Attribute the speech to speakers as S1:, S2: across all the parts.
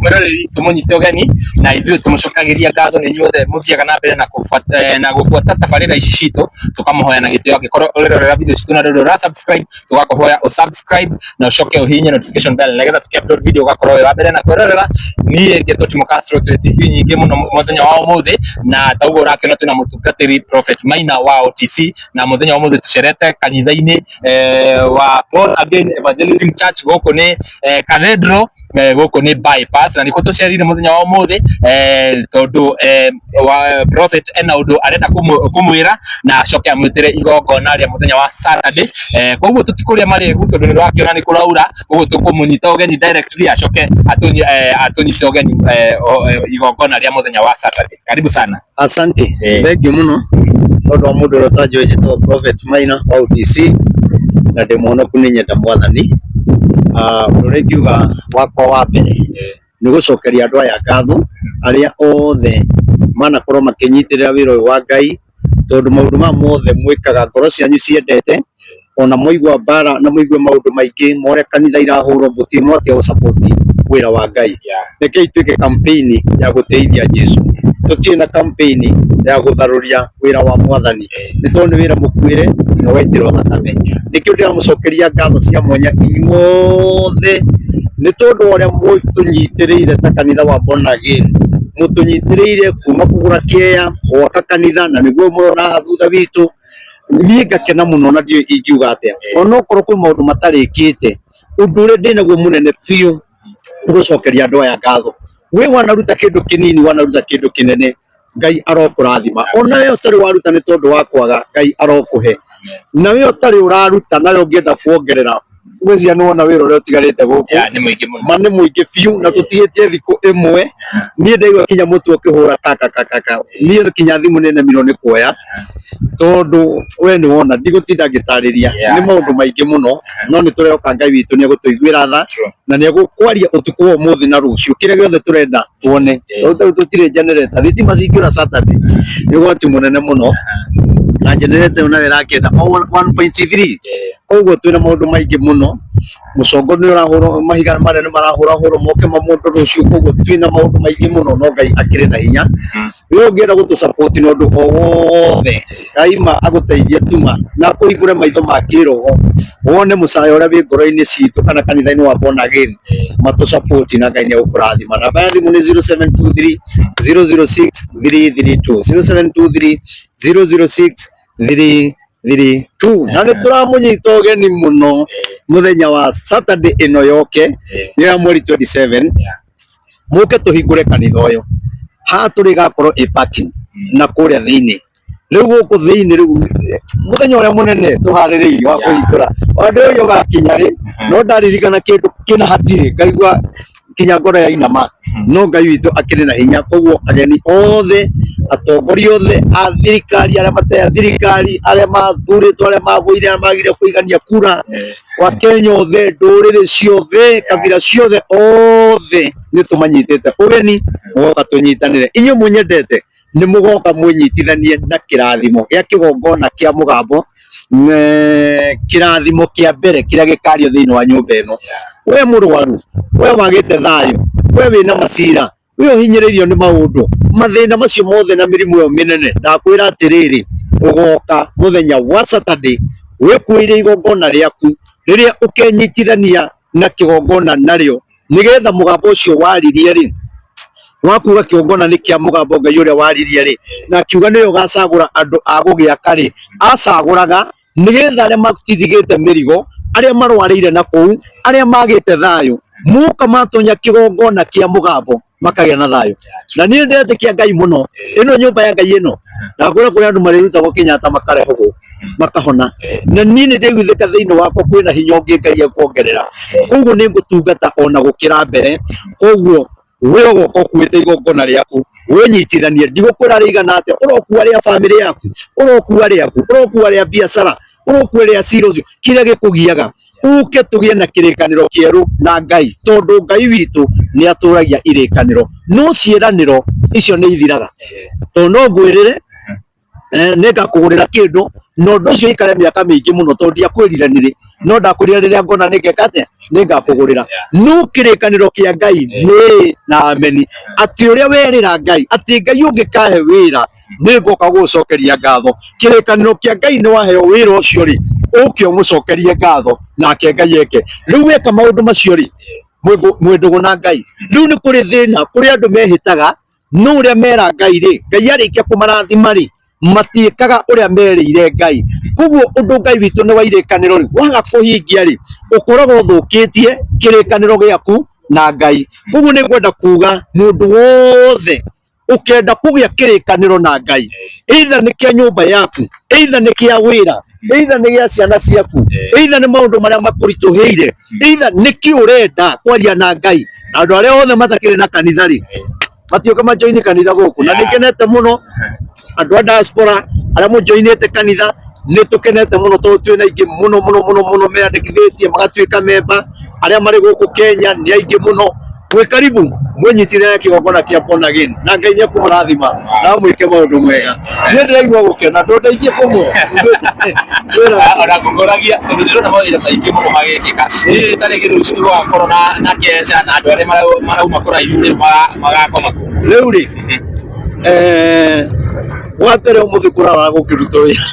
S1: mweroreri tumunyite ugeni na ithuĩ tumucokagiria ngatho nĩ inyuothe muthiaga na mbere na gubuata tabarĩra ici citũ tukamuhoya na gĩtĩo angĩkorwo ũrĩrorera video citũ na ndũrĩ subscribe tugakuhoya subscribe na ucoke uhinye notification bell nĩgetha tuki-upload video ugakorwo wĩ wa mbere na kwĩrorera. Niĩ ngĩtwo Timo Castro TV nyingĩ mũno mũthenya wa ũmũthĩ na tauguo ũrakĩona twĩna mũtungatĩri Prophet Maina wa OTC na mũthenya wa ũmũthĩ tucerete kanitha-inĩ wa Born Again Evangelism Church gũkũ nĩ Cathedral gũkũ nĩ bypass na nĩkuo tucerire mũthenya wa ũmũthĩ tondũ wa Prophet ena ũndũ arenda kũmwĩra na acoke amwĩtĩre igongona rĩa mũthenya wa Saturday. Koguo tũtikũrĩa marĩgu tondũ nĩ ũrakĩona nĩ kũraura, koguo tũkũmũnyita ũgeni directly acoke atunyite ũgeni igongona rĩa mũthenya wa Saturday. Karibu sana.
S2: Asante. Thengiũ mũno tondũ wa mũndũ ũrĩa twanjũĩ njĩtwo Prophet Maina wa OTC na ndĩmuonoku nĩ nyenda Mwathani. Ũrĩa ingiuga wakwa wa mbere nĩ gũcokeria andũ aya ngatho arĩa othe manakorwo makĩnyitĩrĩra wĩra ũyũ wa Ngai, tondũ maũndũ maya mothe mwĩkaga ngoro cianyu ciendete, ona mwaigua mbara na mwaigua maũndũ maingĩ morĩa kanitha irahũrwo mũtirĩ mwakĩhota gũsapoti wĩra wa Ngai. Rekei twĩke campaign ya gũteithia Jesũ, tũtirĩ na campaign ya gũtharũria wĩra wa Mwathani, nĩ tondũ nĩ wĩra mũkuĩre na waitĩrwo thakame. Nĩkĩo ndĩramũcokeria ngatho cia mwanya inyuothe nĩ tondũ ũrĩa mũtũnyitĩrĩire ta kanitha wa Born Again, mũtũnyitĩrĩire kuma kũgũra kĩeya gwaka kanitha na nĩguo mũrona thutha witũ. Niĩ ngakena mũno na ndiũ ingiuga atĩa, ona okorwo kwĩ maũndũ matarĩkĩte, ũndũ ũrĩa ndĩnaguo mũnene biũ nĩ gũcokeria andũ aya ngatho. We wanaruta kĩndũ kĩnini, wanaruta kĩndũ kĩnene, Ngai arokũrathima. Ona we ũtarĩ waruta nĩ tondũ wa kwaga, Ngai arokũhe. Na we ũtarĩ ũraruta nawe ũngĩenda kuongerera, gwĩcia nĩwona wĩra ũrĩa ũtigarĩte gũkũ nĩ mũingĩ biũ na tũtigĩtie thikũ ĩmwe. Niĩ ndaigua kinya mũtu ũkĩhũra kaka, niĩ kinya thimũ nĩ nemirwo nĩ kuoya tondũ we nĩwona ndigũtinda ngĩtarĩria, nĩ maũndũ maingĩ mũno, no nĩ tũrehoka Ngai witũ nĩ egũtũiguĩra tha na nĩ egũkwaria ũtukũ wa ũmũthĩ na rũciũ kĩrĩa gĩothe tũrenda tuone. Tũtirĩ generator, thitima cingĩũra Saturday nĩ ũgwati mũnene mũno na generator nayo ĩrakĩenda 1.3. Koguo twĩna maũndũ maingĩ mũno, mũcongo nĩ ũrahũrwo, mahiga manene marahũrwo moke mamũndũ rũciũ. Koguo twĩna maũndũ maingĩ mũno no Ngai akĩrĩ na hinya. We ũngĩenda gũtũsupport na ũndũ o wothe, Ngai agũteithie tuma na kũhingũre maitho ma kĩroho, wone mũcaya ũrĩa wĩ ngoro-inĩ citũ kana kanitha-inĩ wa Born Again, matũsupport na Ngai nĩ egũkũrathima. Namba ya thimũ nĩ 0723 006 332 0723 006 332. Na nĩ tũramũnyita ũgeni mũno mũthenya wa Saturday ĩno yoke nĩ ya mweri 27. Mũke tũhingũre kanitha ũyũ. Haha tũrĩ gakorwo parking na kũrĩa thĩinĩ. Rĩu gũkũ thĩinĩ rĩu mũthenya ũrĩa mũnene tũharĩrĩirie wa kũhingũra ũndũ ũyũ ũgakinya rĩ, no ndaririkana kĩndũ kĩna hatirĩ, ngaigua kinya ngoro yainama, no Ngai witũ akĩrĩ na hinya. Koguo ageni othe, atongoria othe a thirikari, arĩa matarĩ thirikari, arĩa mathurĩtwo, arĩa magũire, arĩa magire kũigania kura, wa Kenya othe, ndũrĩrĩ ciothe, kabira ciothe othe nĩ tũmanyitĩte ũgeni, mũgoka tũnyitanĩre. Inyuĩ mũnyendete nĩ mũgoka mwĩnyitithanie na kĩrathimo gĩa kĩgongona kĩa mũgambo, kĩrathimo kĩa mbere kĩrĩa gĩkario thĩinĩ wa nyũmba ĩno. We mũrwaru, we wagĩte thayũ, we wĩna macira, we ũhinyĩrĩirio nĩ maũndũ, mathĩna macio mothe na mĩrimũ ĩyo mĩnene, ndakwĩra atĩrĩrĩ, ũgoka mũthenya wa Saturday wĩkuĩire igongona rĩaku rĩrĩa ũkenyitithania na kĩgongona narĩo, nĩgetha mũgambo ũcio waririe rĩ, wakuga kĩgongona nĩ kĩa mũgambo Ngai ũrĩa waririe rĩ, na kiuga nĩwe ũgacagũra andũ a gũgĩaka rĩ, acagũraga nĩgetha arĩa matithigĩte mĩrigo, arĩa marwarĩire na kũu, arĩa magĩte thayũ, mũka matonya kĩgongona kĩa mũgambo makagĩa na thayũ. Na niĩ ndĩretĩkia Ngai mũno, ĩno nyũmba ya Ngai ĩno, na kwĩra kũrĩ andũ marĩrutagwo Kenyatta makarehwo makahona, na niĩ nĩ ndĩiguithĩka thĩinĩ wakwa kwĩna hinya ũngĩ Ngai ekuongerera. Koguo nĩ ngũtungata ona gũkĩra mbere. Koguo we ũgoka ũkuĩte igongona rĩaku, wĩnyitithanie, ndigũkwĩra rĩigana atĩa, ũrokua rĩa bamĩrĩ yaku, ũrokua rĩaku, ũrokua rĩa biacara, ũrokua rĩa cirocio, kĩrĩa gĩkũgiaga, uke tũgĩe na kĩrĩkanĩro kĩerũ na Ngai, tondũ Ngai witũ nĩ atũragia irĩkanĩro, no ciĩranĩro icio nĩ ithiraga. Tondũ no ngwĩrĩre ningakugurira kindu no ndu ucio ikare miaka mingi muno tondu ndiakwirire niri no ndakwirire riria ngona ningekate ningakugurira no kirikaniro kia Ngai ni na ameni ati uria werira Ngai ati Ngai ungikahe wira ningoka gucokeria ngatho kirikaniro kia Ngai ni waheo wira ucio ri ukio mucokerie ngatho nake Ngai eke riu weka maundu macio ri mwendugu na Ngai riu ni kuri thina kuri andu mehitaga no uria mera Ngai ri Ngai arikia kumarathima ri matiikaga uria merire Ngai koguo undu Ngai witu ni wairikaniro ri waga kuhingia ri ukoragwo thukitie kirikaniro giaku na Ngai koguo ni kwenda kuga mundu wothe ukenda kugia kirikaniro na Ngai either ni kia nyumba yaku either ni kia wira either ni gia ciana ciaku either ni maundu maria makurituhiire either ni ki urenda kwaria na Ngai andu aria othe matakire na kanitha ri matioka majoini kanitha guku na nikenete muno andu a diaspora aria mujoinite kanitha ni tukenete muno tondu twina ingi muno meandikithitie magatuika memba aria mari guku Kenya ni aingi muno mwe karibu mwenyitire kigongona kia Born Again na Ngai niakumurathima na mwike maundu mwega ni ndiraigua gukena ndondeithie kumwe
S1: ona kugoragia tondu ndirona mawira maingi muno magikika tariki rucio gugakorwo na keca na andu aria marauma kuraihu magakoma
S2: riu ri watere umuthi kurara gukiruta wira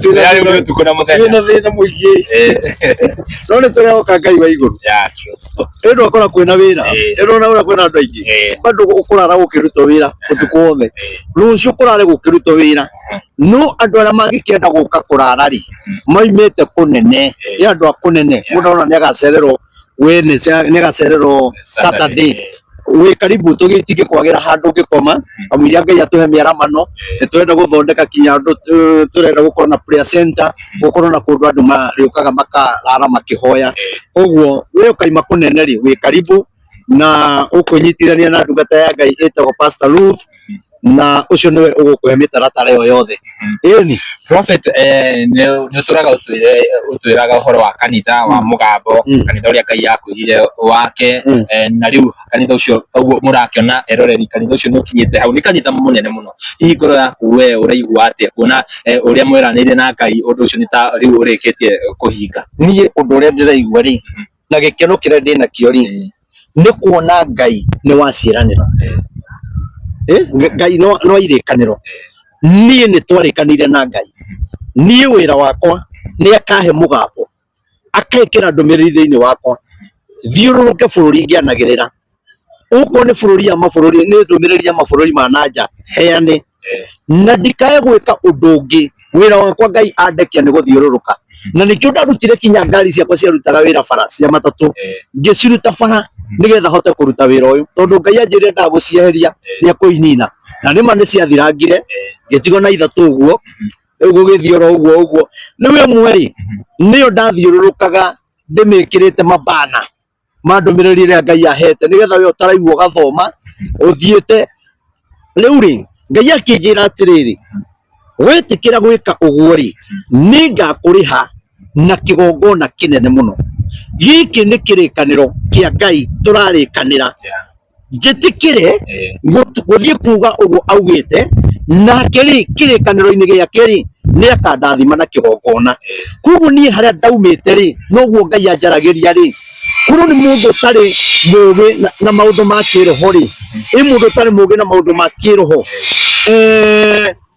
S2: twina thina muingi no ni turehoka Ngai wa iguru ino akora kwina wira ino naura kwina andu aingi bandu ukurara gukiruta wira utuku wothe rucio kurare gukiruta wira no andu aria magikienda guka kurara ri maimite kunene ya andu akunene mundu ona ni agacererwo Wednesday ni agacererwo Saturday we karibu tugitige kwagira handu ngikoma amuiria Ngai atuhe miaramano nitwenda guthondeka kinya andu turenda gukorwo na prayer center gukorwo na kundu andu mariukaga makarara makihoya koguo we ukaima kunene ri we karibu na ukunyitithania na ndungata ya Ngai etagwo Pastor Ruth na ucio niwe ugukuhe mitaratara yo yothe ni
S1: prophet ni turaga utwiraga uhoro wa kanitha wa mugambo kanitha uria Ngai yakwirire wake na riu kanitha ucio uguo murakiona eroreri kanitha ucio nukinyite hau ni kanitha munene muno hihi ngoro yaku we uraigua atia kuona uria mweranire na Ngai undu ucio ni ta riu urikitie kuhinga
S2: nie undu uria ndiraigua ri na gikeno kiria ndina kio ri ni kuona Ngai ni waciranira Ngai no irikaniro nie ni twarikanire na Ngai nie wira wakwa ni akahe mugambo akaikira ndumiriri thiini wakwa thiururuke bururi ngianagirira uko ni bururi ya mabũrũri ni ndumiriri ya mabũrũri ma nanja heane na ndikae gwika undu ungi wira wakwa Ngai andekia ni guthiururuka na nikio ndarutire kinya ngari ciakwa ciarutaga wira bara cia matatu ngiciruta bara nigetha hote kuruta wira uyu tondu Ngai anjirire ndagucieheria ni akuinina na nima ni ciathirangire ngitigo na ithatu uguo uguo githioro uguo niwe mweri niyo ndathiururukaga ndimikirite mabana mandumiriri ria Ngai ahete nigetha we utaraigua gathoma uthiite riu ri Ngai akinjira atiriri wetikira gwika uguo ri ningakuriha na kigongona kinene muno giki ni kirikaniro kia Ngai turarikanira njitikire guthie kuga uguo augite na kirikaniro-ini giake ri ni akandathima na kigongona koguo nie haria ndaumite ri noguo Ngai anjaragiria ri kuru ni mundu tari mugi na maundu ma kiroho ri mundu tari mugi na maundu ma kiroho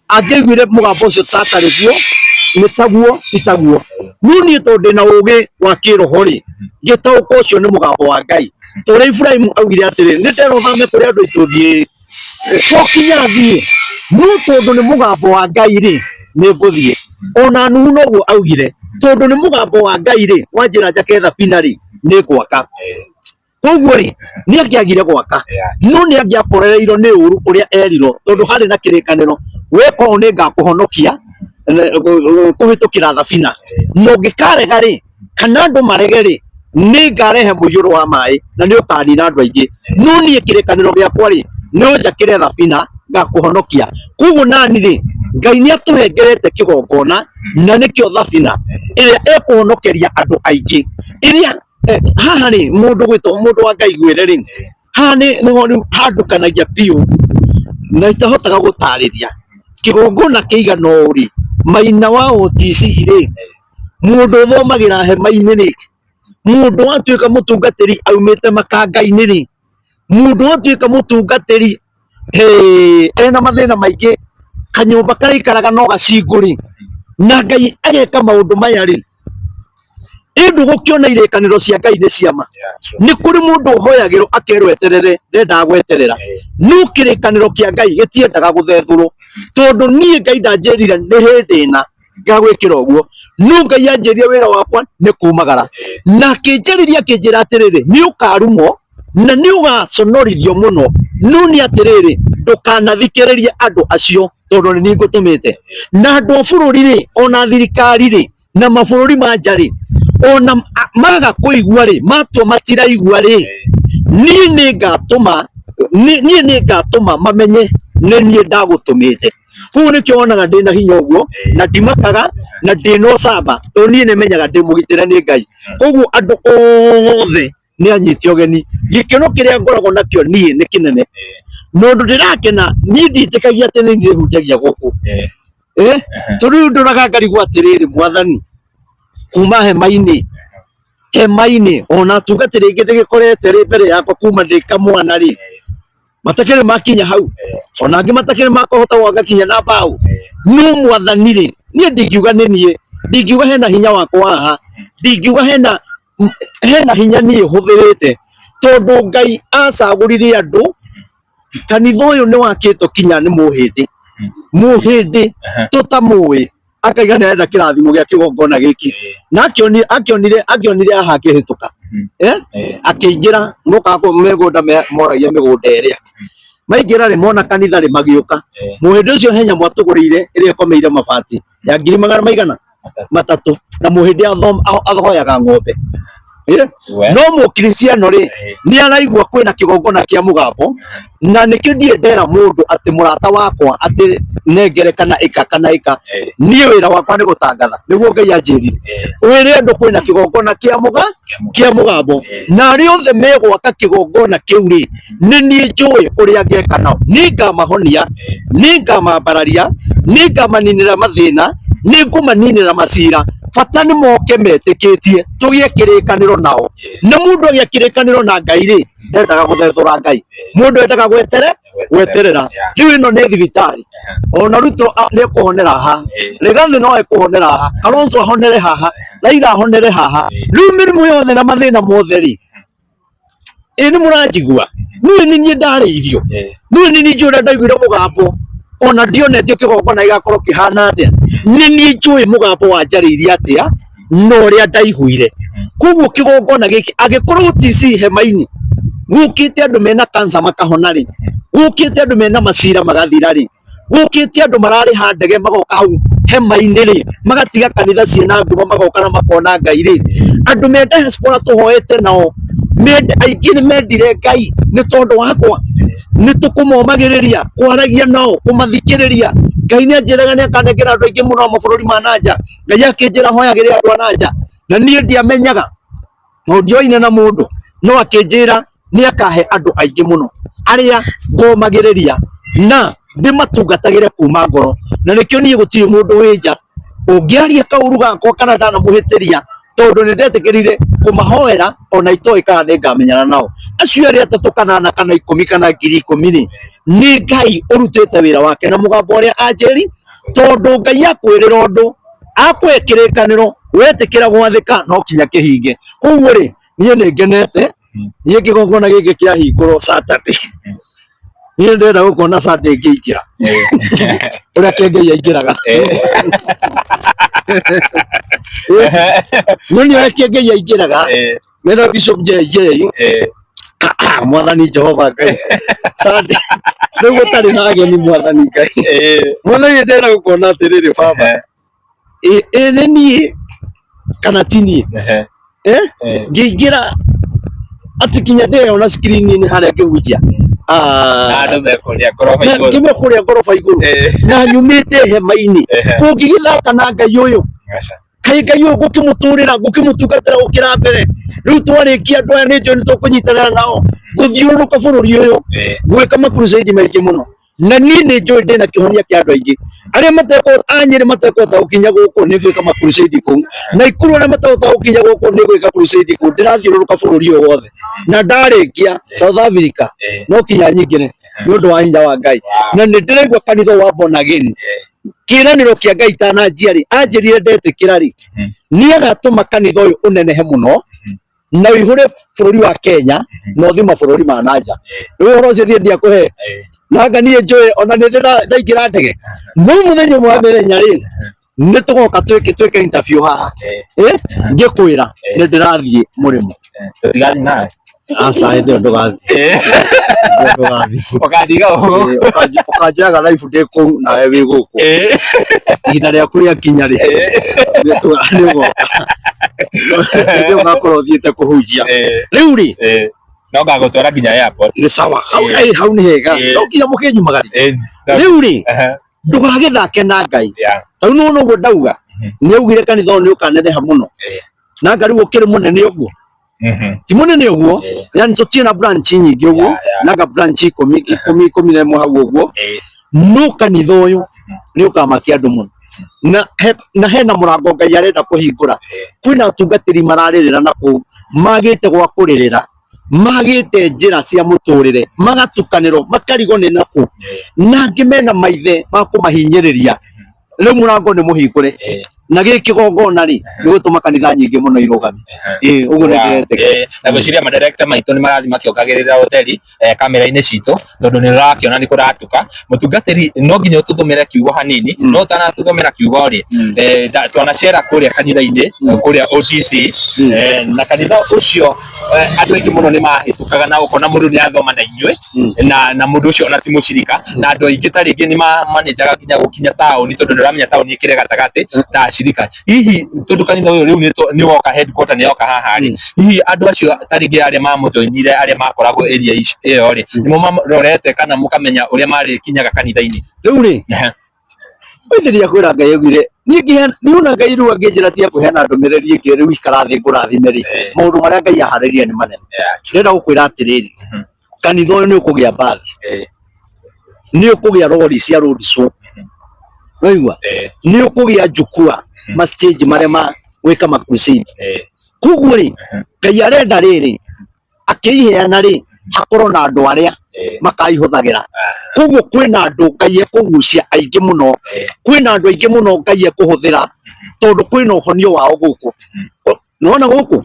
S2: angiguire mugambo ucio tatari guo nitaguo titaguo no nie tondu ndina ugi wa kiroho ri ngitauka ucio ni mugambo wa Ngai tore Ibrahim augire atiri ni ndero thame kuri andu ituthie cokinya thie no tondu ni mugambo wa Ngai ri ni nguthie ona nu noguo augire tondu ni mugambo wa Ngai ri wanjira njake thabina ri ni gwaka koguo ri ni angiagire gwaka no ni angiakorereirwo ni uru uria erirwo tondu hari na kirikaniro weko ni ngakuhonokia kuhitukira thabina no ngikarega ri kana andu marege ri ni ngarehe muiyuro wa mai na ni ukanina andu aingi no ni kirikaniro giakwa ri no njakire thabina ngakuhonokia koguo nani ri Ngai ni atuhengerete kigongona na nikio thabina iria ekuhonokeria andu aingi iria haha ni mundu gwitwo mundu wa Ngai gwire ri haha ni handu kanagia piu na itahotaga gutariria kigongona kiigana uri Maina wa OTC ri mundu thomagira hema-ini ri mundu atuika mutungatiri aumite makanga-ini ri mundu atuika mutungatiri ena mathina maingi kanyumba karaikaraga no gacinguri na Ngai ageka maundu maya ri indu gukiona irekaniro cia Ngai ni ciama ni kuri mundu uhoyagirwo akerwo eterere ndenda gweterera no kirikaniro kia Ngai gitiendaga guthethurwo tondu nie Ngai ndanjirire ni hindi na ngagwikira uguo no Ngai anjirie wira wakwa ni kumagara na kinjiriria kinjira atiriri ni ukarumwo na ni ugaconorithio muno no ni atiriri ndukanathikiririe andu acio tondu ni ngutumite na andu bururi ri ona thirikari ri na mabururi ma njari ona maga kuigua ri matua matiraigua ri nie ni ngatuma mamenye ni nie ndagutumite kuo ni kio onaga ndina hinya uguo na ndimakaga na ndina ucamba tondu nie nimenyaga ndi mugitire ni Ngai koguo andu othe ni anyiti ogeni gikeno kiria ngoragwo nakio nie ni kinene nondu ndirakena nie nditikagia ati ni ndihunjagia guku tondu nduraga ngarigwo atiriri Mwathani kuma hema-ini ona tungatire ingi ndigikorete ri mbere yakwa kuma ndi kamwana ri matakire makinya hau ona angi matakire makohota gwagakinya na mbao no Mwathani ri nie ndingiuga ni nie ndingiuga hena hinya wakwa haha ndingiuga hena hinya nie huthirite tondu Ngai acagurire andu kanitha uyu ni wakitwo kinya ni muhindi tutamui akaiga nenda kirathimo gia kigongona giki na akionire aha akihituka akiingira mukako megunda moragia migunda iria maingira ri mona kanitha ri magiuka muhindi ucio henya mwatugurire iria komeire mabati ya 200 3 na muhindi athoyaga ng'ombe no mukristiano ri ni araigua kwina kigongona kia mugambo na nikio ndiendera mundu ati murata wakwa ati negere kana ika ni wira wakwa ni gutangatha niguo Ngai anjirire wire andu kwina kigongona kia mugambo na ari othe megwaka kigongona kiu ri ni nie njui uria ngeka nao ni ngamahonia ni ngamambararia ni ngamaninira mathina ni ngumaninira macira bata ni moke metikitie tugie kirikaniro nao na mundu agia kirikaniro na Ngai ri ndendaga guthethura Ngai mundu endaga gweterera riu ino ni thibitari ona Ruto ni kuhonera ha Rigathi no ekuhonera ha Kalonzo ahonere haha Raila ahonere haha riu mirimu yothe na mathina mothe ri ni muranjigua ni nie ndariirio ni njura ndaiguire mugambo ona ndionetio kigongona igakorwo kihana atia ni nie njui mugambo wa njariirie atia no ria ndaiguire koguo kigongona giki agikorwo TC hema-ini gukite andu mena cancer makahona ri gukite andu mena macira magathira ri gukite andu marariha ndege magoka hau hema-ini ri magatiga kanitha ciina ngumo magoka na makona Ngai ri andu me diaspora tuhoete nao aingi ni mendire Ngai ni tondu wakwa ni tukumomagiriria kwaragia nao kumathikiriria Ngai ni anjiraga ni akanengera andu aingi muno mabururi ma nanja Ngai akinjira hoyagire andu a nanja na nie ndiamenyaga no ndioine na mundu no akinjira ni akahe andu aingi muno aria ngomagiriria na ndimatungatagire kuma ngoro na nikio nie gutiri mundu winja ungiaria kauru gakwa kana ndana muhitiria tondu ni ndetikirire kumahoera ona itoi kana ni ngamenyana nao acio aria 3 kana 4 kana 10 kana 10,000 ni Ngai urutite wira wake na mugambo uria anjiri tondu Ngai akwirira undu akwikirikaniro wetikira gwathika no kinya kihinge koguo ri nie ni ngenete nie kigongona giki kia hinguro Saturday nie ndenda gukona Sunday ngiikira uria Ngai aingiraga nini wake Ngai aingiraga mena Bishop JJ Mwathani Jehova Ngai Sunday riu gutari na ageni Mwathani Ngai Mwathani ndenda gukona atiriri baba ni nie kana tini ngiingira ati kinya ndeo na screen ni haria ngihunjia
S1: andu
S2: mekuria ngoroba iguru na nyumite hema-ini kungigithaka na Ngai uyu kai Ngai uyu gukimuturira gukimutungatira gukira mbere riu twarikia andu aya ni njui ni tukunyitanira nao guthiuruka bururi uyu gwika makrusade maingi muno na nini njui ndina kihonia kia andu aingi aria anyiri matekota gukinya guku ni gwika makurusidi kuu na ikuru aria matekota gukinya guku ni gwika kurusidi kuu ndirathiururuka bururi uyu wothe na ndarikia South Africa no kinya nyingire ni undu wa hinya wa Ngai na ni ndiraigua kanitha wa born again kiraniro kia Ngai tananjiari anjirire ndetikira ri ni agatuma kanitha uyu unenehe muno na ihure bururi wa Kenya no thima bururi ma nanja riu horo ucio thie ndiakuhe nanga nie njui ona ni ndaingira ndege no muthenya mwa mithenya ri ni tugoka twike interview haha ngikwira ni ndirathie murimo
S1: tutigani nawe
S2: asa ndio ndogathie
S1: ukadiga
S2: ukajaga life day ku na wewe guku ihinda ria kuria kinya ri ndio ngakoro thiete kuhujia riu ri
S1: no ngagutwara nginya airport
S2: ni sawa hau ni hega ukinya mukenyu magari riu ri ndugagithake na Ngai tau no guo ndauga ni augire kanitha ni ukaneneha muno na ngari ukiri munene uguo ti munene uguo yani tutina branch nyingi uguo naga branch 10 na imwe hau uguo no kanitha uyu ni ukamakia andu muno na hena murango Ngai arenda kuhingura kwina atungatiri mararirira naku magite gwa kuririra magite njira cia muturire magatukaniro makarigo ni naku na ngimena maithe makumahinyiriria riu murango ni muhingure na giki gongona ri ni gutuma kanitha nyingi muno irugame uguo ni ndirete
S1: na gwiciria madirector maitu ni marathi makiongagirira hoteli kamera-ini citu tondu ni rakiona ni kuratuka mutungatiri no nginya ututhumire kiugo hanini no tana tuthumira kiugo ri twanacera kuria kanitha-ini kuria OTC na kanitha ucio andu aingi muno ni mahitukaga na ukona mundu ni athoma na inyue na mundu ucio ona ti mucirika na andu aingi ta ringi ni manejaga kinya gukinya tauni tondu ndiramenya tauni ikire gatagati ta shirika hihi tondu kanitha uyu riu ni woka headquarter ni yoka haha ri hihi andu acio taringi aria mamujoinire aria makoragwo area iyo ri ni marorete kana mukamenya uria mari kinyaga kanitha-ini
S2: riu ri withiria kwira Ngai augire niuna Ngai riu anginjira tia kuheana ndumiriri ingi riu ikarathi ngurathime ri maundu maria Ngai ahariria ni manene ndira gukwira atiriri kanitha uyu ni ukugia bathi ni ukugia rori cia road show waigua ni ukugia njukua ma stage maria ma gwika ma crusade koguo ri Ngai arenda riri akiheana ri hakorwo na andu aria makaihuthagira koguo kwina andu Ngai ekugucia aingi muno kwina andu aingi muno Ngai ekuhuthira tondu kwina uhonio wao guku nona guku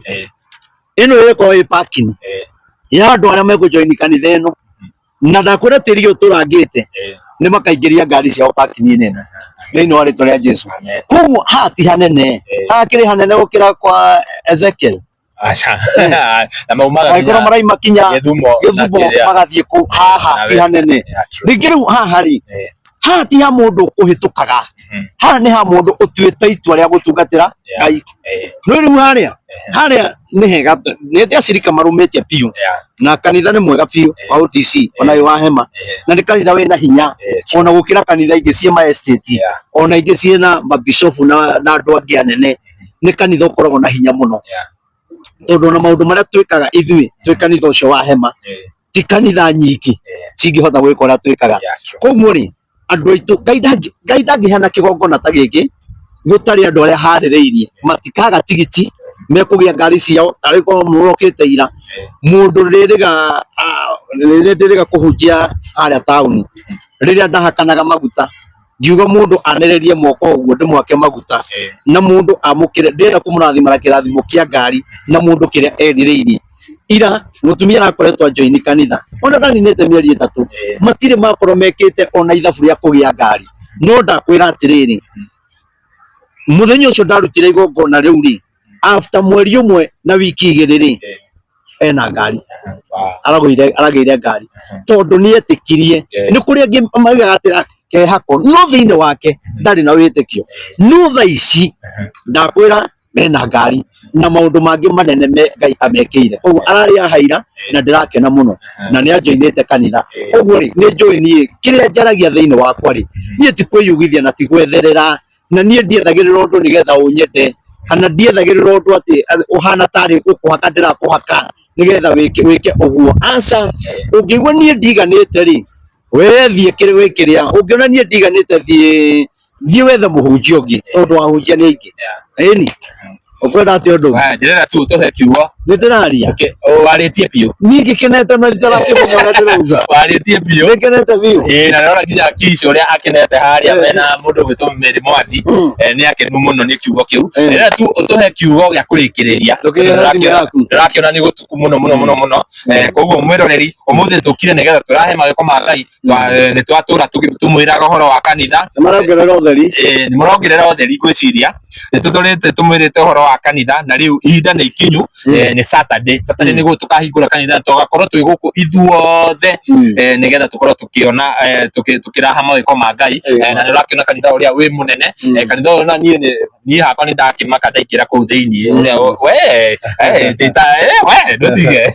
S2: ino iko i parking ya andu aria megujoin kanitha ino na ndakwira tiri uturangite ni makaingiria ngari ciao parking-ini ino thini wa ritwa ria Jesu koguo hati hanene hakiri hanene gukira kwa Ezekiel
S1: acha na maumaga
S2: aikoro maraima kinya githumo magathie ku haha ti hanene rigiru haha ri hati ha mundu kuhitukaga ha ni ha mundu utuite itua ria gutungatira Ngai no riu haria ni hega ni ndia cirika marumitie piu na kanitha ni mwega piu wa OTC ona wa hema na ni kanitha wina hinya ona gukira kanitha ingi cie ma estate ona ingi cie na mabishofu na andu angi anene ni kanitha ukoragwo na hinya muno tondu na maundu maria twikaga ithui twi kanitha ucio wa hema ti kanitha nyingi cingihota gwika uria twikaga koguo ri andu aitu Ngai ndangihana kigongona ta giki gutari andu aria haririirie matikaga tigiti mekugia ngari ciao ariko murokite ira mundu ririga kuhunjia aria tauni riria ndahakanaga maguta ngiuga mundu anererie moko uguo ndimwake maguta na mundu amukire ndira kumurathimara kirathimo kia ngari na mundu kiria eririirie ira mutumia arakoretwo join kanitha ona ndaninete mieri 3 matire makorwo mekite ona ithabu ria kugia ngari no ndakwira atiriri muthenya ucio ndarutire igongona riu ri after mweri umwe na wiki 2 ri ena ngari arageire ngari tondu ni etikirie ni kuria angi maugaga atira kehako no thiini wake ndari na witikio no thaici ndakwira mena ngari na maundu mangi manene Ngai amekeire koguo arari ahaira na ndirakena muno na ni ajoinite kanitha koguo ri ni njui nie kiria njaragia thiini wakwa ri nie ti kwiyugithia na ti gwetherera na nie ndiethagirira undu nigetha unyende kana ndiethagirira undu ati uhana tari gukuhaka ndirakuhaka nigetha wike uguo aca ungigua nie ndiganite ri we thie kire wikiria ungiona nie ndiganite thie wethe muhunjia ungi tondu wahunjia ni aingi eni ukwenda ati undu
S1: ndirera tu tuhe kiugo
S2: ndiraria
S1: waritie piu
S2: ni gikenete na ndirakia munyona ndiruga
S1: waritie piu
S2: gikenete biu
S1: na rora nginya Kisho uria akenete haria mena mundu witu Mary Mwathi ni akenu muno ni kiugo kiu ndirera tu utuhe kiugo gia kurikiriria ndirakiona ni gutuku muno koguo mwiroreri umuthi tukire nigetha turahe magiko ma Ngai ni twatura tumwiraga horo wa kanitha
S2: marongerera utheri
S1: ni murongerera utheri gwiciria ni tuturite tumwirite horo wa kanitha na riu ihinda ni ikinyu ni Saturday niguo tukahingura kanitha tugakorwo twi guku ithuothe nigetha tukorwo tukiona tukiraha magiko ma Ngai na nirakiona kanitha uria wi munene kanitha uria nie hakwa ni ndakimaka ndaikira kuu thiini we tita we ndutige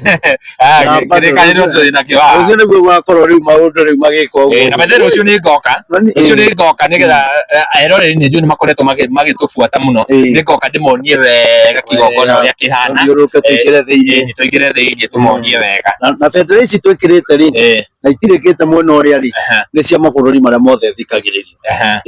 S1: kire kanitha tu na kiwa
S2: ucio niguo gwakorwo riu maundu riu magiko
S1: na methero ucio ni ngoka nigetha eroreri ni njui ni makoretwo magitubuata muno ni ngoka ndimonie wega kigongona uria kihana tuigire thiini tumonie wega
S2: na bendera ici twikirite ri na itirikite mwena uria ri ni cia mabũrũri maria mothe thikagiriria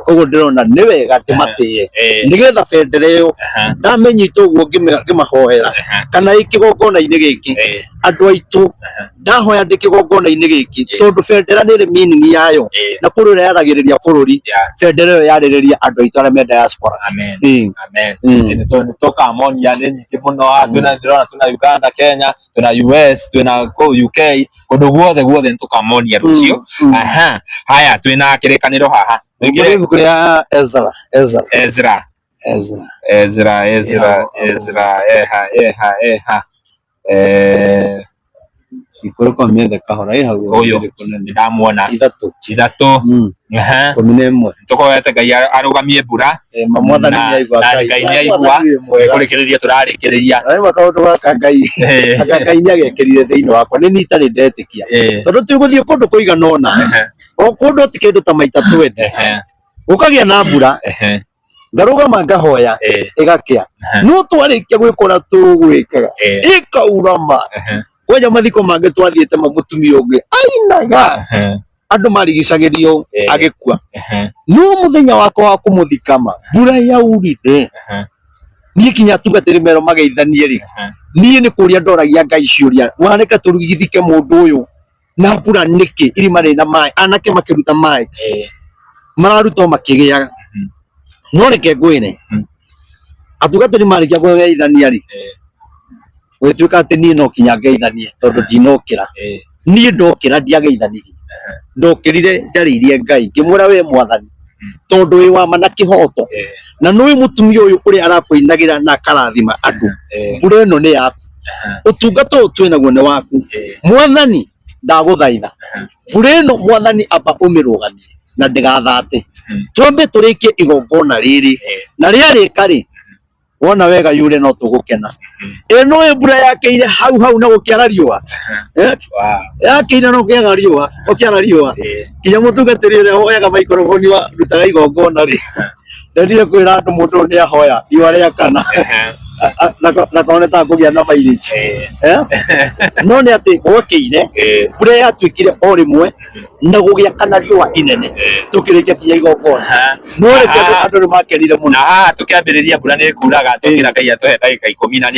S2: koguo ndirona ni wega ndimatie nigetha bendera iyo ndamenyita uguo ngimahoera kana ikigongona-ini giki andu aitu ndahoya ndi kigongona-ini giki tondu bendera ni ri meaning yayo na kuri yaragiriria bũrũri bendera iyo yaririria andu aitu aria me diaspora
S1: amen ni toka monia ni nyingi muno ndĩrona tuna Uganda Kenya tuna US tuna UK kundu guothe nitukamonia rucio haya twina kirikaniro haha
S2: kuria Ezra ikoro kwa miethe kahora hau
S1: uyu ndamuona ithatu
S2: 11
S1: tukoete Ngai arugamie mbura
S2: mamwathani
S1: Ngai ni aigua kurikiriria turarikiriria
S2: maundu gaka Ngai ni agekirire thiini wakwa ni nitari ndetikia tondu tiguthie kundu kuiganona o kundu ti kindu ta maita twende ukagia na mbura ngarugama ngahoya igakia no twarikia gwikora tugwikaga ikaurama weja mathiko mange twathiete mamutumia ungi ainaga andu marigicagirio agikua no muthenya wako wa kumuthikama mbura yaurire nie kinya tungatiri mero mageithanie ri nie ni kuria ndoragia Ngai ciuria waneka turugithike mundu uyu na mbura niki irima rina mai anake makiruta mai mararuta makigiaga no reke ngwire atugatiri marikia kugeithania ri wituika ati nie no kinya ngeithanie tondu ndinokira nie ndokira ndiageithanirie ndokirire ndaririe Ngai ngimwira we Mwathani tondu wi wa mana kihoto na nui mutumia uyu uri arakuinagira na karathima andu mbura ino ni yaku utungata utwe naguo ni waku Mwathani ndaguthaitha mbura ino Mwathani amba umiruganie na ndigathate twambe turikie igongona riri na riarika ri wona wega yure no tugukena no mbura yakeire hau na gukiara riua yakeire no kiaga riua ukiara riua kinya mutungatiri ure hoyaga maikrofoni wa rutaga igongona ri ndendire kwira andu mundu ni ahoya riua riakana na kone ta kugia na mairichi no ni ati gwakiire mbura yatwikire o rimwe na gugia kana riua inene tukirikia kinya igongona no reke andu ni makenire muno
S1: tukiambiriria mbura ni kuraga tukira Ngai atuhe ndagika 10 na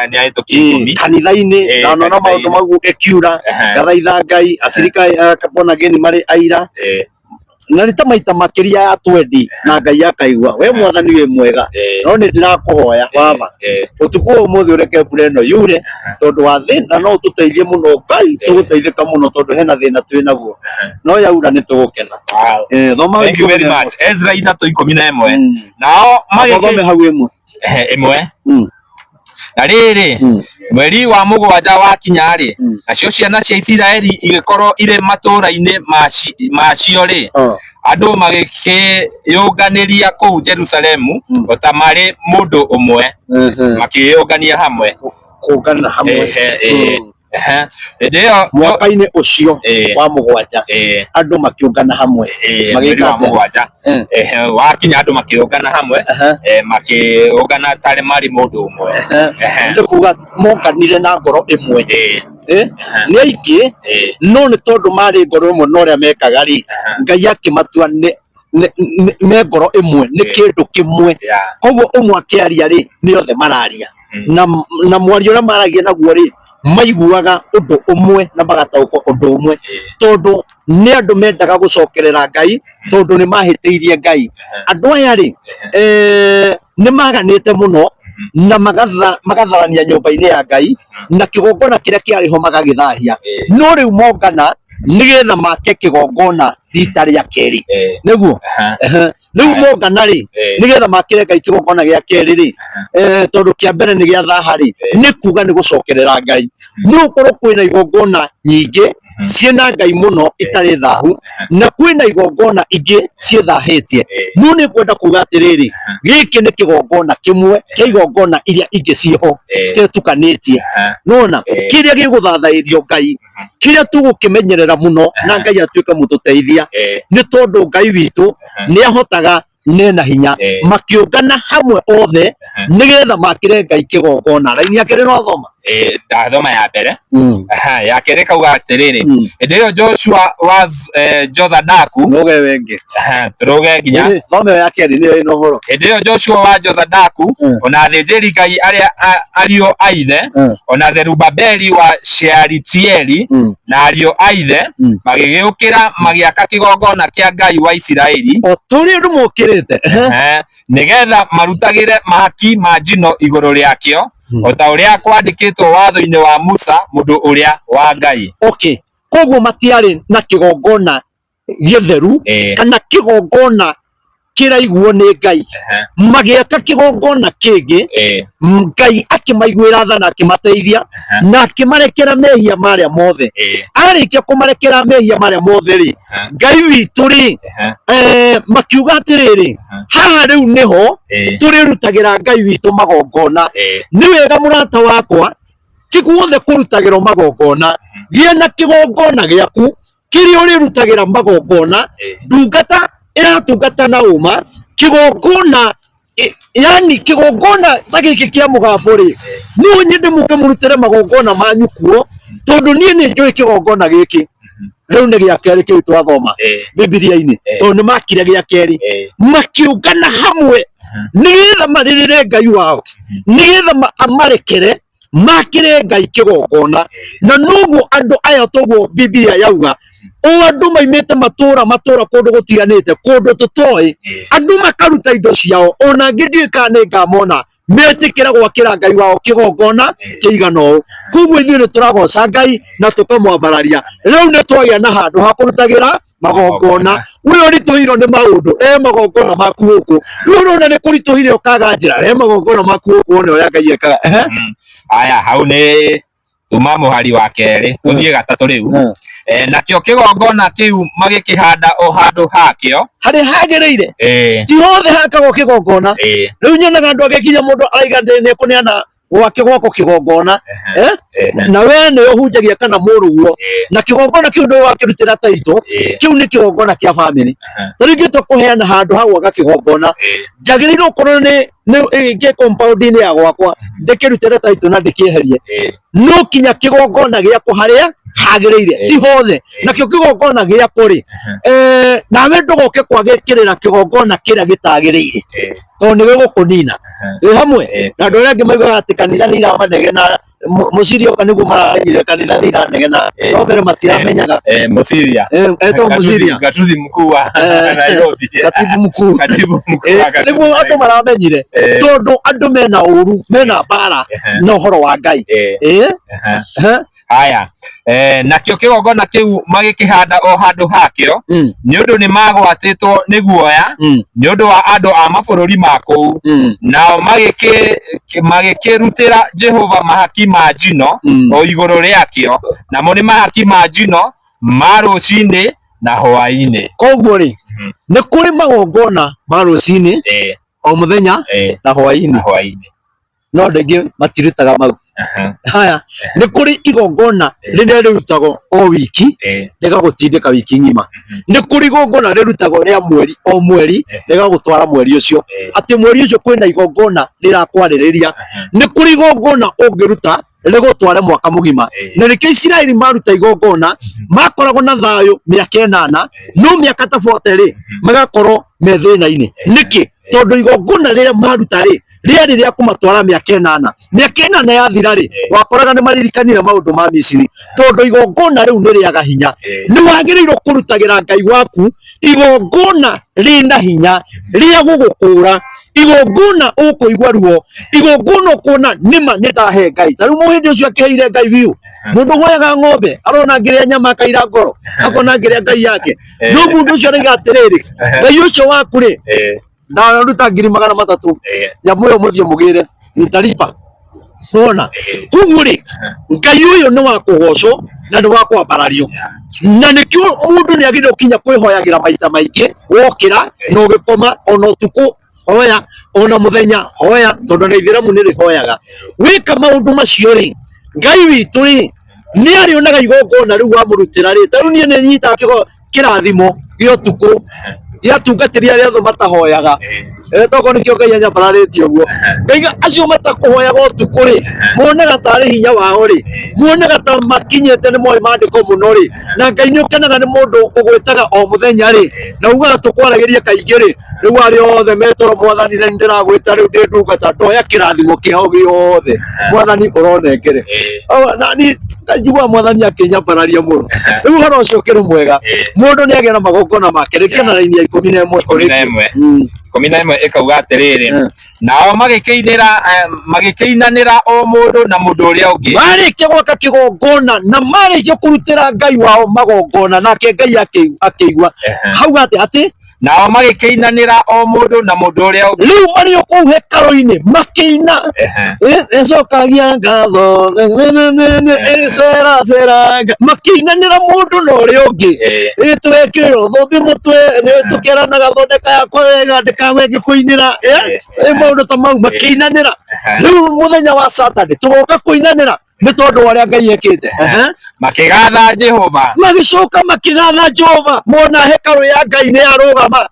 S1: ni ahituki 10
S2: kanitha-ini na nona maundu mau ikiura ngathaitha Ngai acirika kabona geni mari aira na ni ta maita makiria ya twendi na Ngai akaigua we Mwathani we mwega no ni ndirakuhoya baba utuku umuthi ureke mbura ino yure tondu wa thina no tuteithie muno Ngai tuguteithika muno tondu hena thina twi naguo no yaura ni tugukena thoma
S1: thank you very much Ezra 3:11 nao
S2: magome hau
S1: imwe na riri mweri wa mugwanja wa kinya ri nacio ciana cia Isiraeli igikorwo ire matura-ini macio ri andu magikiyunganiria kuu Jerusalemu ota mari mundu umwe makiyungania hamwe
S2: kungana hamwe
S1: ndio
S2: mwaka-inĩ ũcio wa 7 andũ makiungana hamwe
S1: magĩka 7 wakinya andũ makiungana hamwe makiungana tarĩ marĩ mũndũ ũmwe
S2: nĩ kuga monganire na ngoro ĩmwe nĩ aingĩ no nĩ tondũ marĩ ngoro ĩmwe na ũrĩa mekaga rĩ Ngai akĩmatua me ngoro ĩmwe nĩ kĩndũ kĩmwe koguo ũmwe akĩaria rĩ nĩ othe mararia na mwario ũrĩa maragia naguo rĩ maiguaga ũndũ ũmwe na magataũkwo ũndũ ũmwe tondũ nĩ andũ mendaga gũcokerera Ngai tondũ nĩ mahĩtĩirie Ngai andũ aya rĩ nĩ maganĩte mũno na magatharania nyũmba-inĩ ya Ngai na kĩgongona kĩrĩa kĩarĩ ho magagĩthahia no rĩu mongana nĩgetha make kĩgongona rita rĩa kerĩ nĩguo rĩu mongana rĩ nĩgetha makĩre Ngai kĩgongona gĩa kerĩ rĩ tondũ kĩa mbere nĩ gĩa thaha rĩ nĩ kuga nĩ gũcokerera Ngai no ũkorwo kwĩna igongona nyingĩ ciĩna Ngai mũno itarĩ thahu na kwĩna igongona ingĩ ciĩthahĩtie no nĩ kwenda kuga atĩrĩrĩ gĩkĩ nĩ kĩgongona kĩmwe kĩa igongona iria ingĩ ciĩho citetukanĩtie nona kĩrĩa gĩgũthathairio Ngai kĩrĩa tũgũkĩmenyerera mũno na Ngai atuĩke mũtũteithia nĩ tondũ Ngai witũ nĩ ahotaga nena hinya makiũngana hamwe othe nĩgetha makĩre Ngai kĩgongona raini ya kerĩ no thoma
S1: ndathoma ya mbere ya kerĩ kauga atĩrĩrĩ hĩndĩ ĩyo Joshua was Jozadaku
S2: noge wengĩ
S1: tũroge nginya
S2: thome ya kerĩ nĩyo ĩno ũhoro
S1: hĩndĩ ĩyo Joshua wa Jozadaku ona athĩnjĩri Ngai arĩa ariũ a ithe ona Zerubabeli wa Shealitieli na ariũ a ithe magĩgĩũkĩra magĩaka kĩgongona kĩa Ngai wa Isiraeli
S2: o tũrĩ andũ mokĩrĩte
S1: nĩgetha marutagĩre mahaki ma njino igũrũ rĩakĩo o ta ũrĩa kwandĩkĩtwo watho-inĩ wa Musa mũndũ ũrĩa wa Ngai
S2: koguo matiarĩ na kĩgongona gĩtheru kana kĩgongona kĩraiguo nĩ Ngai magĩaka kĩgongona kĩngĩ Ngai akĩmaiguĩra tha na akĩmateithia na akĩmarekera mehia marĩa mothe arĩkia kũmarekera mehia marĩa mothe rĩ Ngai witũ rĩ makiuga atĩrĩrĩ haha rĩu nĩho tũrĩrutagĩra Ngai witũ magongona nĩ wega mũrata wakwa ti guothe kũrutagĩrwo magongona gĩa na kĩgongona gĩaku kĩrĩa ũrĩrutagĩra magongona ndungata ĩratungata na ũma kĩgongona yani kĩgongona ta gĩkĩ kĩa mũgambo rĩ no nyende mũke mũrutĩre magongona manyu kuo tondũ niĩ nĩ njũĩ kĩgongona gĩkĩ rĩu nĩ gĩa kerĩ kĩu twathoma Bibilia-inĩ tondũ nĩ makire gĩa kerĩ makiũngana hamwe nĩgetha marĩrĩre Ngai wao nĩgetha amarekere makĩre Ngai kĩgongona na noguo andũ aya toguo Biblia yauga andũ maimĩte matũra kũndũ gũtiganĩte kũndũ tũtoĩ andũ makaruta indo ciao ona ngĩndiũĩ kana nĩ ngamona metĩkĩra gwakĩra Ngai wao kĩgongona kĩigana ũũ koguo ithuĩ nĩ tũragoca Ngai na tũkamwambararia rĩu nĩ twagĩa na handũ ha kũrutagĩra magongona ũrĩa ũritũhirwo nĩ maũndũ magongona maku gũkũ rĩu ũrona nĩ kũritũhire ũkaga njĩra magongona maku gũkũ wone ũrĩa Ngai ekaga
S1: aya hau nĩ tuma mũhari wa kerĩ tũthiĩ gatatũ rĩu nakĩo kĩgongona kĩu magĩkĩhanda o handũ hakĩo
S2: harĩa hagĩrĩire ti hothe hakagwo kĩgongona rĩu nyonaga andũ agĩkinya mũndũ araiga nĩ kũneana gwake gwako kĩgongona na we nĩ ũhunjagia kana mũrũguo na kĩgongona kĩu nĩ wakĩrutĩra taitũ kĩu nĩ kĩgongona kĩa bamĩrĩ ta rĩngĩ tũkũheana handũ ha gwaka kĩgongona njagĩrĩirwo gũkorwo nĩ compound-inĩ ya gwakwa ndĩkĩrutĩre taitũ na ndĩkĩeherie no kinya kĩgongona gĩakwa harĩa hagĩrĩire ti hothe nakĩo kĩgongona gĩakwa rĩ nawe ndũgoke kwagĩkĩrĩra kĩgongona kĩrĩa gĩtagĩrĩire tondũ nĩ gĩgũkũnina wĩ hamwe na andũ arĩa angĩ maugaga atĩ kanitha nĩ iramanegena mũciria ũka nĩguo maramenyire kanitha nĩ iranegena no mbere matiramenyaga
S1: mũciria
S2: etwo mũciria
S1: gatuzi mkuu wa Nairobi
S2: katibu mkuu nĩguo andũ maramenyire tondũ andũ mena ũru mena mbara na ũhoro wa Ngai
S1: haya nakĩo kĩgongona kĩu magĩkĩhanda o handũ hakĩo nĩ ũndũ nĩ magwatĩtwo nĩ guoya nĩ ũndũ wa andũ a mabũrũri ma kũu nao magĩkĩrutĩra Jehova mahaki ma njino o igũrũ rĩakĩo namo nĩ mahaki ma njino ma rũcinĩ na hwaĩ-inĩ
S2: koguo rĩ nĩ kũrĩ magongona ma rũcinĩ o mũthenya na hwaĩ-inĩ no ndege matirutaga mau. Haya nĩ kũrĩ igongona rĩrĩa rĩrutagwo o wiki rĩgagũtindĩka wiki ng'ima. Nĩ kũrĩ igongona rĩrutagwo rĩa mweri o mweri rĩgagũtwara mweri ũcio, atĩ mweri ũcio kwĩna igongona rĩrakwarĩrĩria. Nĩ kũrĩ igongona ũngĩruta rĩgũtware mwaka mũgima. Na rĩrĩa Isiraeli maruta igongona makoragwo na thayũ mĩaka 8, no mĩaka ta 40 magakorwo me thĩna-inĩ. Nĩkĩ? Tondũ igongona rĩrĩa maruta rĩarĩ rĩa kũmatwara mĩaka 8. Mĩaka 8 yathira wakoraga nĩ maririkanire maũndũ ma Misiri, tondũ igongona rĩu nĩ rĩaga hinya. Nĩ wagĩrĩirwo kũrutagĩra Ngai waku igongona rĩna hinya rĩa gũgũkũra, igongona ũkũigua ruo, igongona ũkuona nĩma nĩ ndahe Ngai. Ta rĩu mũhĩndĩ ũcio akĩheire Ngai biũ, mũndũ woyaga ng'ombe arona ngĩrĩa nyama akaira ngoro akona ngĩrĩa Ngai yake. No mũndũ ũcio arauga atĩrĩrĩ, Ngai ũcio waku na ruta 300,000 nyamũ ĩyo mũthiĩ mũgĩre nitalipa. Unaona, koguo Ngai ũyũ nĩ wa kũgocwo na nĩ wa kwambarario, na nĩkĩo mũndũ nĩ agĩrĩirwo kinya kwĩhoyagĩra maita maingĩ, wokĩra na ũgĩkoma, ona ũtukũ hoya, ona mũthenya hoya, tondũ na Ithĩramu nĩ rĩhoyaga. Wĩka maũndũ macio Ngai witũ nĩ arĩonaga igongona rĩu wamũrutĩra ta rĩu niĩ nĩ nyitaga kĩrathimo gĩa ũtukũ gĩatungatĩria arĩa othe matahoyaga. Tokorwo nĩkĩo Ngai anyambararĩtie ũguo. Ngai acio matakũhoyaga ũtukũ monaga tarĩ hinya wao monaga ta makinyĩte nĩ moĩ maandĩko mũno na Ngai nĩ ũkenaga nĩ mũndũ ũgwĩtaga o mũthenya na ugaga tũkwaragĩria kaingĩ rĩu arĩa othe metoro Mwathani na ndĩragwĩta rĩu ndĩ ndungata ndoya kĩrathimo kĩao gĩothe Mwathani ũronengere. Na niĩ njiguaga Mwathani akĩnyambararia mũno. Rĩu ũhoro ũcio ũkĩrĩ mwega, mũndũ nĩ agĩa na magongona make. Rĩngĩ na raini ya 11
S1: ĩkauga atĩrĩrĩ, nao magĩkĩinanĩra o mũndũ na mũndũ ũrĩa ũngĩ.
S2: Marĩkia gwaka kĩgongona na marĩkia kũrutĩra Ngai wao magongona, nake Ngai akĩigua hauga atĩ
S1: nao magĩkĩinanĩra o mũndũ na mũndũ ũrĩa ũngĩ.
S2: Rĩu marĩ o kũu hekarũ-inĩ makĩina ĩcokagia ngatho makĩinanĩra mũndũ na ũrĩa ũngĩ, twekĩrĩrwo thũmbĩ mũtwe, tũkeranaga thondeka yakwa wega ndĩkagwe ngĩkũinĩra, maũndũ ta mau makĩinanĩra. Rĩu mũthenya wa Saturday tũgoka kũinanĩra nĩ tondũ wa ũrĩa Ngai ekĩte.
S1: Makĩgatha Jehova,
S2: magĩcoka makĩgatha Jehova, mona hekarũ ya Ngai nĩ yarũgama,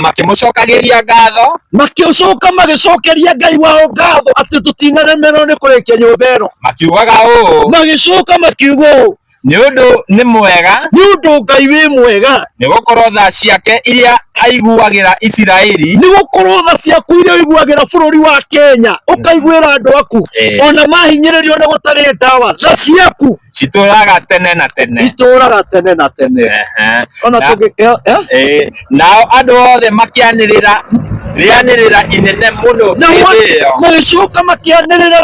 S1: makĩmũcokagĩria ngatho,
S2: magĩcoka magĩcokeria Ngai wao ngatho atĩ tũtinaremerwo nĩ kũrĩkia nyũmba ĩno.
S1: Makiugaga ũũ,
S2: magĩcoka makiuga ũũ,
S1: nĩ ũndũ nĩ mwega,
S2: nĩ ũndũ Ngai wĩ mwega,
S1: nĩ gũkorwo tha ciake iria aiguagĩra Isiraeli,
S2: nĩ gũkorwo tha ciaku iria aiguagĩra bũrũri wa Kenya ũkaiguĩra andũ aku ona mahinyĩrĩrio nĩ gũtarĩ ndawa, tha ciaku
S1: citũraga tene na tene,
S2: itũraga tene na tene. Ona
S1: nao andũ othe makĩanĩrĩra rĩanĩrĩra inene mũno magĩcoka makĩanĩrĩra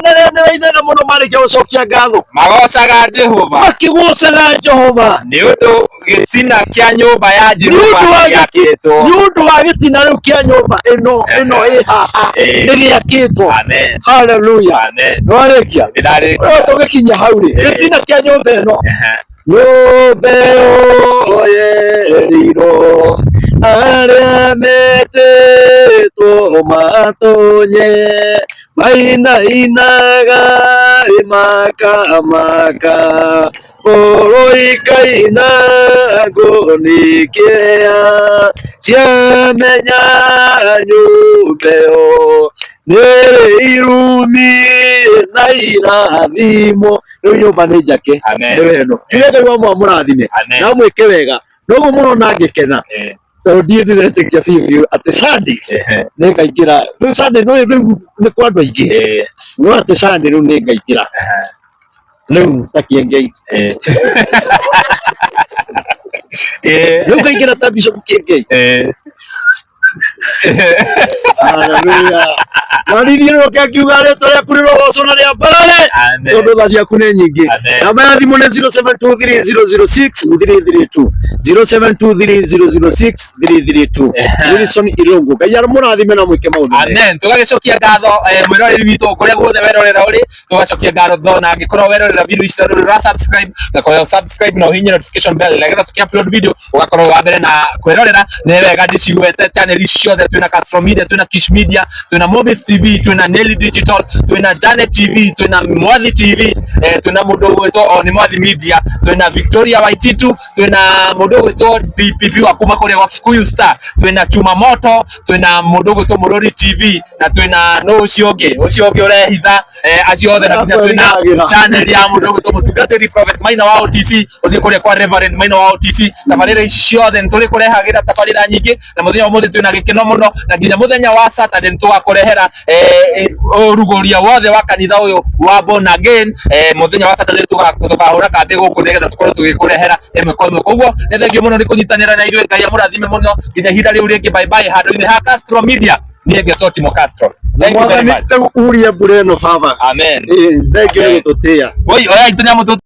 S1: inene mũno marĩkia gũcokia ngatho, magocaga Jehova, makĩgocaga Jehova nĩ ũndũ gĩtina kĩa nyũmba ya Jehova gĩakĩtwo, nĩ ũndũ wa gĩtina rĩu kĩa nyũmba ĩno ĩ haha nĩ gĩakĩtwo. Haleluya, nĩwarĩkia tũgĩkinya hau gĩtina kĩa nyũmba ĩno, nyũmba ĩyo yerirwo arĩa metĩtwo matonye, mainainaga makamaka, ũroikaina ngũni kĩea, ciamenya nyũmba ĩyo nĩrĩ irumi na irathimo. Rĩu nyũmba nĩ njake, nĩ weno kiuge Ngai wa mũrathime na mwĩke wega. Noguo mũrona ngĩkena tondũ ndiĩ ndĩretĩkia biũ atĩ Sunday nĩ ngaingĩra. Rĩu Sunday rĩu nĩ kwa andũ aingĩ, no atĩ Sunday rĩu nĩ ngaingĩra rĩu ta Kĩengei, rĩu ngaingĩra ta Bishop Kĩengei. Haleluya, naririo akiuga rĩtwa rĩaku rĩrogocwo na rĩambarare tondũ tha ciaku nĩ nyingĩ. Namba ya thimũ nĩ 0723006332, 0723006332. Wilson Irungu, Ngai arũmũrathime na mwĩke maũndũ. Amen. Tũgagĩcokia ngatho mwĩroreri witũ kũrĩa guothe werorera ũrĩ, tũgacokia ngatho na angĩkorwo werorera video ici rũrũ ra subscribe na kwa subscribe na ũhihinye notification bell nĩgetha tũkĩ upload video ũgakorwo wa mbere na kwĩrorera. Nĩ wega ndĩciguĩte channel ici ciothe ciothe, twina Castro Media, twina Kish Media, twina Mobis TV, twina Nelly Digital, twina Janet TV, twina Mwathi TV, twina mundu wetwo Oni Mwathi Media, twina Victoria Waititu, twina mundu wetwo DPP wa kuma kule wa Kikuyu Star, twina Chuma Moto, twina mundu wetwo Murori TV, na twina no ucio ungi urehitha acio othe, na twina channel ya mundu wetwo Mutungatiri Prophet Maina wa OTC, uthii kuria kwa Reverend Maina wa OTC. Tabarira ici ciothe nituri kurehagira tabarira nyingi, na muthenya umuthi twina gikeno muno, na nginya muthenya wa Saturday nitugakurehera uruguria wothe wa kanitha uyu wa Born Again. Muthenya wa Saturday tugahura kambi guku nigetha tukorwo tugikurehera imwe kwa imwe. Koguo ni thengio muno ni kunyitanira na ithuĩ, Ngai amũrathime muno nginya ihinda riu ringi. Bye bye handũ-inĩ ha Castro Media, niĩ ngetwo Timo Castro.
S2: Thank you very much. Uria bureno baba.
S1: Amen.
S2: Thank you gututia.
S1: Oi, oya itunya mutu